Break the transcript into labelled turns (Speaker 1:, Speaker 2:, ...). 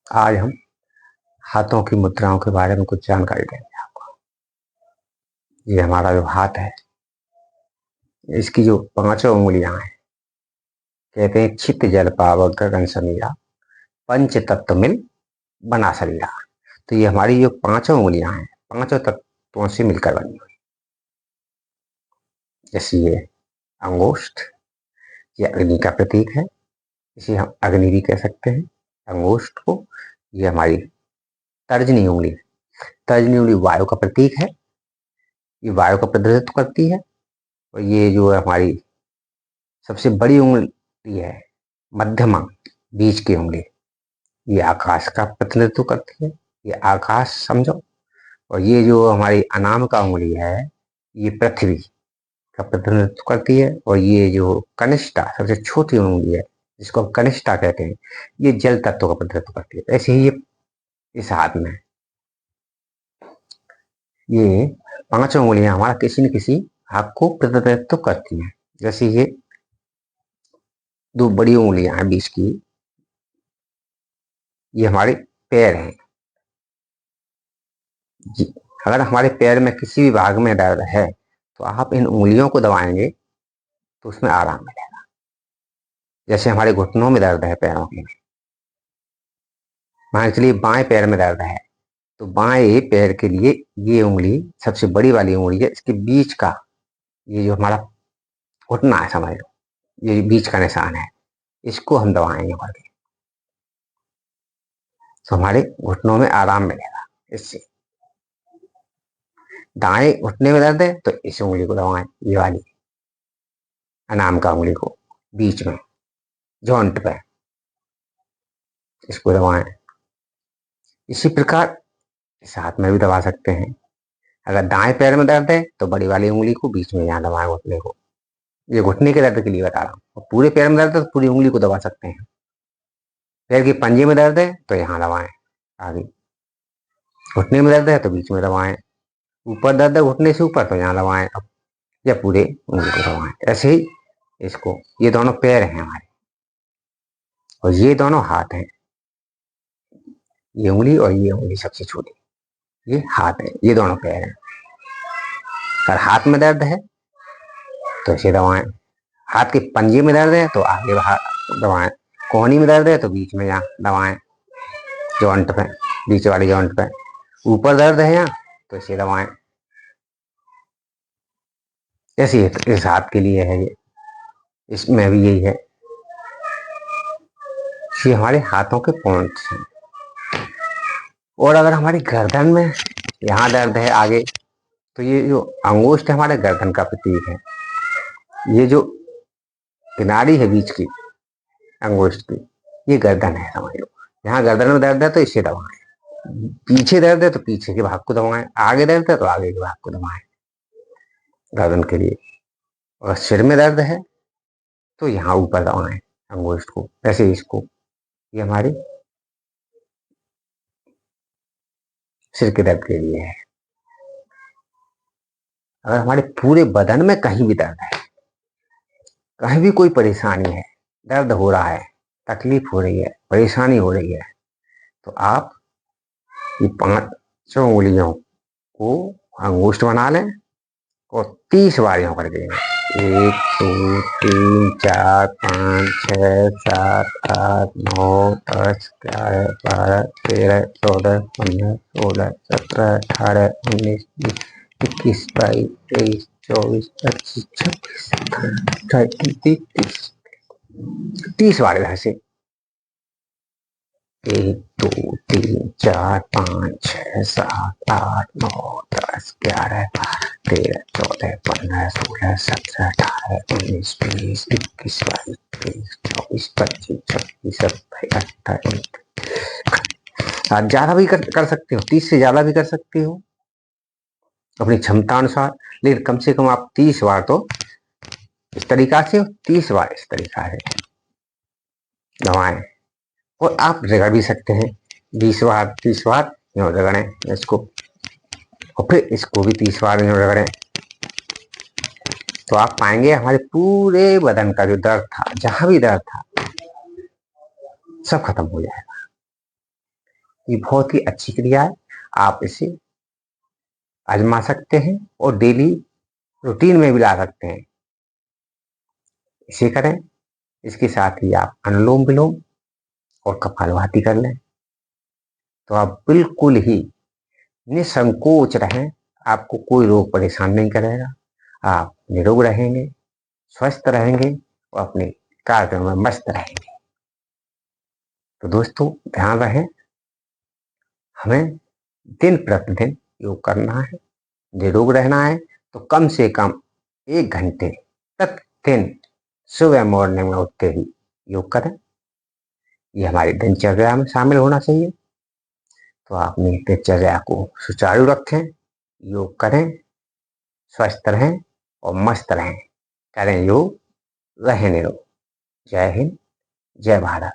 Speaker 1: आज हम हाथों की मुद्राओं के बारे में कुछ जानकारी देंगे आपको। ये हमारा जो हाथ है, इसकी जो पांचों उंगलियां हैं, कहते हैं चित्त जल पावक गगन समीरा, पंच तत्व मिल बना शरीरा। तो ये हमारी जो पांचों उंगलियां हैं, पांचों तत्वों से मिलकर बनी हुई। जैसे ये अंगुष्ठ, ये अग्नि का प्रतीक है, इसे हम अग्नि भी कह सकते हैं अंगुष्ठ को। ये हमारी तर्जनी उंगली, तर्जनी उंगली वायु का प्रतीक है, ये वायु का प्रतिनिधित्व करती है। और ये जो हमारी सबसे बड़ी उंगली है, मध्यमा बीच की उंगली, ये आकाश का प्रतिनिधित्व करती है, ये आकाश समझो। और ये जो हमारी अनामिका उंगली है, ये पृथ्वी का प्रतिनिधित्व करती है। और ये जो कनिष्ठा सबसे छोटी उंगली है, जिसको हम कनिष्ठा कहते हैं, ये जल तत्व का प्रतिनिधित्व करती है। ऐसे ही ये इस हाथ में ये पांचों उंगलियां हमारा किसी न किसी भाग को प्रतिनिधित्व करती हैं। जैसे ये दो बड़ी उंगलियां हैं बीच की, ये हमारे पैर हैं जी। अगर हमारे पैर में किसी भी भाग में दर्द है, तो आप इन उंगलियों को दबाएंगे तो उसमें आराम मिलेगा। जैसे हमारे घुटनों में दर्द है पैरों के, मान चलिए बाएं पैर में दर्द है, तो बाएं पैर के लिए ये उंगली सबसे बड़ी वाली उंगली है, इसके बीच का ये जो हमारा घुटना है, समझ लो ये बीच का निशान है, इसको हम दबाएंगे करके, तो हमारे घुटनों में आराम मिलेगा इससे। दाएं घुटने में दर्द है तो इस उंगली को दबाएं, ये वाली अनाम का उंगली को बीच में जॉइंट पे, इसको दबाएं। इसी प्रकार इस हाथ में भी दबा सकते हैं। अगर दाएं पैर में दर्द है तो बड़ी वाली उंगली को बीच में यहाँ दबाएं घुटने को, ये घुटने के दर्द के लिए बता रहा हूँ। और पूरे पैर में दर्द है तो पूरी उंगली को दबा सकते हैं। पैर के पंजे में दर्द है तो यहाँ दबाएं आगे, घुटने में दर्द है तो बीच में दबाएं, ऊपर दर्द है घुटने से ऊपर तो यहाँ दबाएं, या पूरे उंगली को दबाएं। ऐसे ही इसको, ये दोनों पैर हैं हमारे और ये दोनों हाथ हैं, ये उंगली और ये उंगली सबसे छोटी, ये हाथ है, ये दोनों पैर हैं। अगर हाथ में दर्द है तो इसे दबाएं, हाथ के पंजे में दर्द है तो आगे दबाएं, कोहनी में दर्द है तो बीच में यहाँ दबाएं, जॉइंट पे, बीच वाली जॉइंट पे। ऊपर दर्द है यहाँ तो इसे दबाएं। ऐसे इस हाथ के लिए है, ये इसमें भी यही है। ये हमारे हाथों के पॉइंट्स हैं। और अगर हमारी गर्दन में यहाँ दर्द है आगे, तो ये जो अंगुष्ठ है हमारे गर्दन का प्रतीक है। ये जो किनारी है बीच की अंगुष्ठ की, ये गर्दन है, समझ लो। यहाँ गर्दन में दर्द है तो इसे दबाएं, पीछे दर्द है तो पीछे के भाग को दबाएं, आगे दर्द है तो आगे के भाग को दबाएं गर्दन के लिए। और सिर में दर्द है तो यहाँ ऊपर दबाएं अंगुष्ठ को, ऐसे इसको, ये हमारी सिर के दर्द के लिए है। अगर हमारे पूरे बदन में कहीं भी दर्द है, कहीं भी कोई परेशानी है, दर्द हो रहा है, तकलीफ हो रही है, परेशानी हो रही है, तो आप ये पांचों उंगलियों को अंगुष्ठ बना लें और 30 बारियों कर देंगे। 1 2 3 4 5 6 7 8 9 10 11 12 13 14 15 16 17 18 19 20 21 22 23 24 25 26 27 28 30 बार ऐसे 1 2 3 4 5 6 7 8 9 10 11 12 13 14 15 16 17 18 19 20 21 22 23 24 25 26 27 28 आप ज्यादा भी कर सकते हो, 30 से ज्यादा भी कर सकते हो अपनी क्षमता अनुसार, लेकिन कम से कम आप 30 बार तो इस तरीका से, 30 बार इस तरीका से दबाएं। और आप रगड़ भी सकते हैं 20 बार 30 बार रगड़ें इसको, और फिर इसको भी 30 बार रगड़ें, तो आप पाएंगे हमारे पूरे बदन का जो दर्द था, जहां भी दर्द था, सब खत्म हो जाएगा। ये बहुत ही अच्छी क्रिया है, आप इसे आजमा सकते हैं और डेली रूटीन में भी ला सकते हैं। इसे करें, इसके साथ ही आप अनुलोम विलोम और कपालभाति कर लें, तो आप बिल्कुल ही निसंकोच रहें, आपको कोई रोग परेशान नहीं करेगा, आप निरोग रहेंगे, स्वस्थ रहेंगे और अपने कार्यों में मस्त रहेंगे। तो दोस्तों ध्यान रहे, हमें दिन प्रतिदिन योग करना है, निरोग रहना है, तो कम से कम 1 घंटे प्रतिदिन सुबह मॉर्निंग में उठते ही योग करें। ये हमारी दिनचर्या में शामिल होना चाहिए। तो आप अपनी दिनचर्या को सुचारू रखें, योग करें, स्वस्थ रहें और मस्त रहें। करें योग, रहें निरोग। जय हिंद, जय भारत।